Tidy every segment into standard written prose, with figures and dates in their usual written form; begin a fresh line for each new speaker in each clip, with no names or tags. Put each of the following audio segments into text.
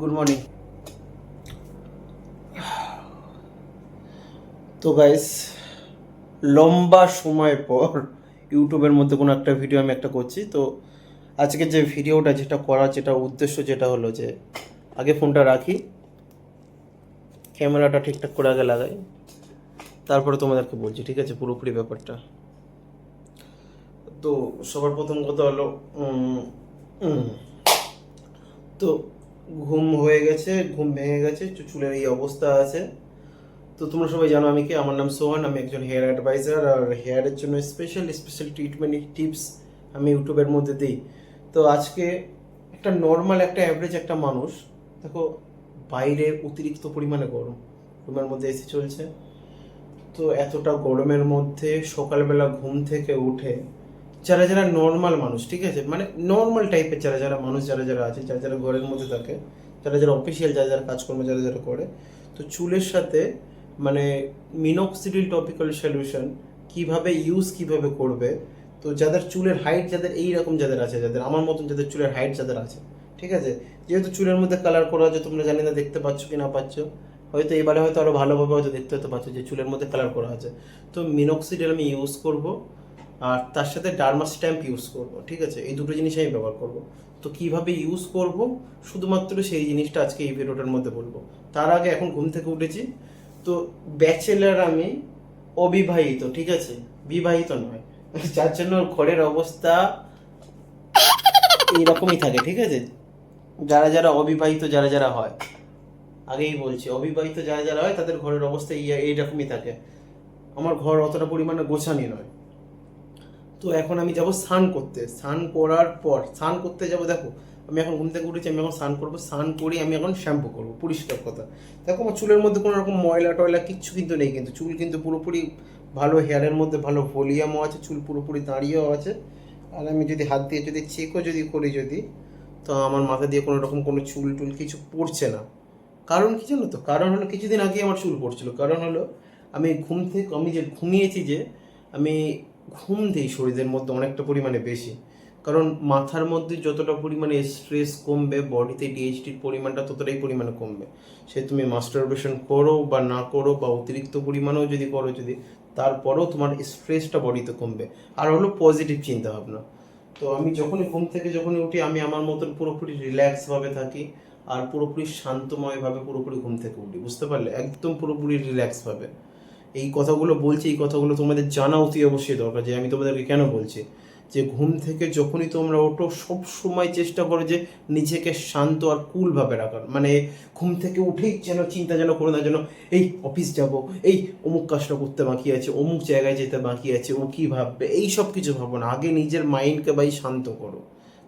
Good morning. তো guys, লম্বা সময় পর ইউটিউবের মধ্যে কোনো একটা ভিডিও আমি একটা করছি। তো আজকে যে ভিডিওটা যেটা করার যেটা উদ্দেশ্য যেটা হলো যে আগে ফোনটা রাখি, ক্যামেরাটা ঠিকঠাক করে আগে লাগাই, তারপরে তোমাদেরকে বলছি, ঠিক আছে, পুরোপুরি ব্যাপারটা। তো সবার প্রথম কথা হলো তো ঘুম হয়ে গেছে, ঘুম ভেঙে গেছে, চুলের এই অবস্থা আছে। তো তোমরা সবাই জানো আমি কি, আমার নাম সোহান, আমি একজন হেয়ার অ্যাডভাইজার আর হেয়ারের জন্য স্পেশাল ট্রিটমেন্ট টিপস আমি ইউটিউবের মধ্যে দিই। তো আজকে একটা নর্মাল একটা অ্যাভারেজ একটা মানুষ, দেখো বাইরে অতিরিক্ত পরিমাণে গরম, রুমের মধ্যে এসি চলছে। তো এতটা গরমের মধ্যে সকালবেলা ঘুম থেকে উঠে যারা যারা নর্মাল মানুষ, ঠিক আছে, মানে নর্মাল টাইপের যারা যারা মানুষ যারা যারা আছে, যারা যারা ঘরের মধ্যে থাকে, যারা যারা অফিসিয়াল যারা যারা কাজকর্ম যারা যারা করে, তো চুলের সাথে মানে মিনক্সিডিল টপিক্যাল সলিউশন কিভাবে করবে। তো যাদের চুলের হাইট যাদের এইরকম যাদের আছে, যাদের আমার মতন যাদের চুলের হাইট যাদের আছে, ঠিক আছে, যেহেতু চুলের মধ্যে কালার করা আছে, তোমরা জানি না দেখতে পাচ্ছ কি না পাচ্ছ, হয়তো এবারে হয়তো আরও ভালোভাবে হয়তো দেখতে হতে পারছো যে চুলের মধ্যে কালার করা আছে। তো মিনক্সিডিল আমি ইউজ করব, আর তার সাথে ডার্মা স্ট্যাম্প ইউজ করব, ঠিক আছে, এই দুটো জিনিস আমি ব্যবহার করব। তো কিভাবে ইউজ করব শুধুমাত্র সেই জিনিসটা আজকে এই ভিডিওটার মধ্যে বলবো। তার আগে এখন ঘুম থেকে উঠেছি, তো ব্যাচেলার আমি, অবিবাহিত, ঠিক আছে, বিবাহিত নয়, যার জন্য ঘরের অবস্থা এইরকমই থাকে, ঠিক আছে। যারা যারা অবিবাহিত যারা যারা হয়, আগেই বলছি, অবিবাহিত যারা যারা হয় তাদের ঘরের অবস্থা এইরকমই থাকে। আমার ঘর অতটা পরিমাণে গোছানি নয়। তো এখন আমি যাব স্নান করতে, স্নান করার পর স্নান করতে যাব, দেখো আমি এখন ঘুম থেকে উঠেছি, আমি এখন স্নান করবো, স্নান করি আমি এখন শ্যাম্পু করবো, পরিষ্কার কথা। দেখো আমার চুলের মধ্যে কোনো রকম ময়লা টয়লা কিচ্ছু কিন্তু নেই, কিন্তু চুল কিন্তু পুরোপুরি ভালো, হেয়ারের মধ্যে ভালো ভলিউমও আছে, চুল পুরোপুরি দাঁড়িয়েও আছে। আর আমি যদি হাত দিয়ে যদি চেকও যদি করি যদি, তো আমার মাথা দিয়ে কোনো রকম কোনো চুল টুল কিছু পড়ছে না। কারণ কি জানো তো, কারণ হলো কিছুদিন আগে আমার চুল পড়ছিল, কারণ হলো আমি ঘুম থেকে আমি যে ঘুমিয়েছি, যে আমি ঘুম দিই শরীরের মধ্যে অনেকটা পরিমাণে বেশি। কারণ মাথার মধ্যে যতটা পরিমাণে স্ট্রেস কমবে, বডিতে ডিএইচটির পরিমাণটা ততটাই পরিমাণে কমবে। সে তুমি মাস্টারবেশন করো বা না করো, বা অতিরিক্ত পরিমাণেও যদি করো যদি, তারপরেও তোমার স্ট্রেসটা বডিতে কমবে। আর হলো পজিটিভ চিন্তা ভাবনা। তো আমি যখনই ঘুম থেকে যখনই উঠি, আমি আমার মতন পুরোপুরি রিল্যাক্সভাবে থাকি, আর পুরোপুরি শান্তময়ভাবে পুরোপুরি ঘুম থেকে উঠি, বুঝতে পারলে, একদম পুরোপুরি রিল্যাক্সভাবে। এই কথাগুলো বলছি, এই কথাগুলো তোমাদের জানা অতি অবশ্যই দরকার, যে আমি তোমাদেরকে কেন বলছি, যে ঘুম থেকে যখনই তোমরা ওঠো সব সময় চেষ্টা করো যে নিজেকে শান্ত আর কুলভাবে রাখার। মানে ঘুম থেকে উঠেই যেন চিন্তা যেন করো না, যেন এই অফিস যাব, এই অমুক কাজটা করতে বাকি আছে, অমুক জায়গায় যেতে বাকি আছে, ও কী ভাববে, এই সব কিছু ভাবো না। আগে নিজের মাইন্ডকে ভাই শান্ত করো।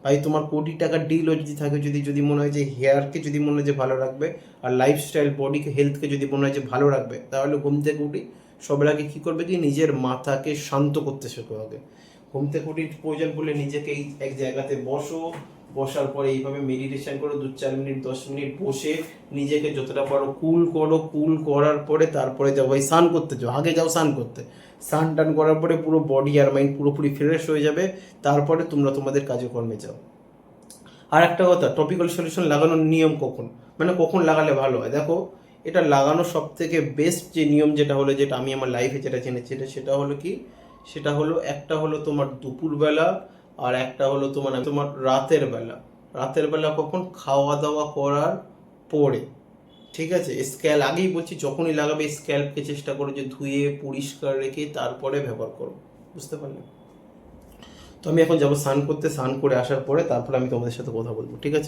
ভাই তোমার কোটি টাকার ডিলও যদি থাকে, যদি যদি মনে হয় যে হেয়ারকে যদি মনে হয় যে ভালো রাখবে, আর লাইফস্টাইল বডিকে হেলথকে যদি মনে হয় যে ভালো রাখবে, তাহলে ঘুম থেকে উঠি সবার আগে কী করবে, কি নিজের মাথাকে শান্ত করতে শেখো আগে। ঘুম থেকে উঠি প্রয়োজন পড়লে নিজেকে এই এক জায়গাতে বসো, বসার পরে এইভাবে মেডিটেশন করো 2-4 মিনিট 10 মিনিট বসে নিজেকে যতটা পারো কুল করো। কুল করার পরে তারপরে যাও ভাই স্নান করতে, যাও আগে যাও স্নান করতে। স্নান টান করার পরে পুরো বডি আর মাইন্ড পুরোপুরি ফ্রেশ হয়ে যাবে, তারপরে তোমরা তোমাদের কাজে কর্মে যাও। আর একটা কথা, টপিক্যাল সলিউশন লাগানোর নিয়ম কখন, মানে কখন লাগালে ভালো হয়, দেখো এটা লাগানোর সব থেকে বেস্ট যে নিয়ম যেটা হলো, যেটা আমি আমার লাইফে যেটা জেনেছি, সেটা হলো কি, সেটা হলো একটা হলো তোমার দুপুরবেলা, আর একটা হলো তোমার তোমার রাতের বেলা। রাতের বেলা কখন, খাওয়া দাওয়া করার পরে, ঠিক আছে। স্ক্যাল আগেই বলছি, যখনই লাগাবে স্ক্যাল্পকে চেষ্টা করো যে ধুয়ে পরিষ্কার রেখে তারপরে ব্যবহার করো, বুঝতে পারলে। তো আমি এখন যাবো স্নান করতে, স্নান করে আসার পরে তারপরে আমি তোমাদের সাথে কথা বলবো, ঠিক আছে।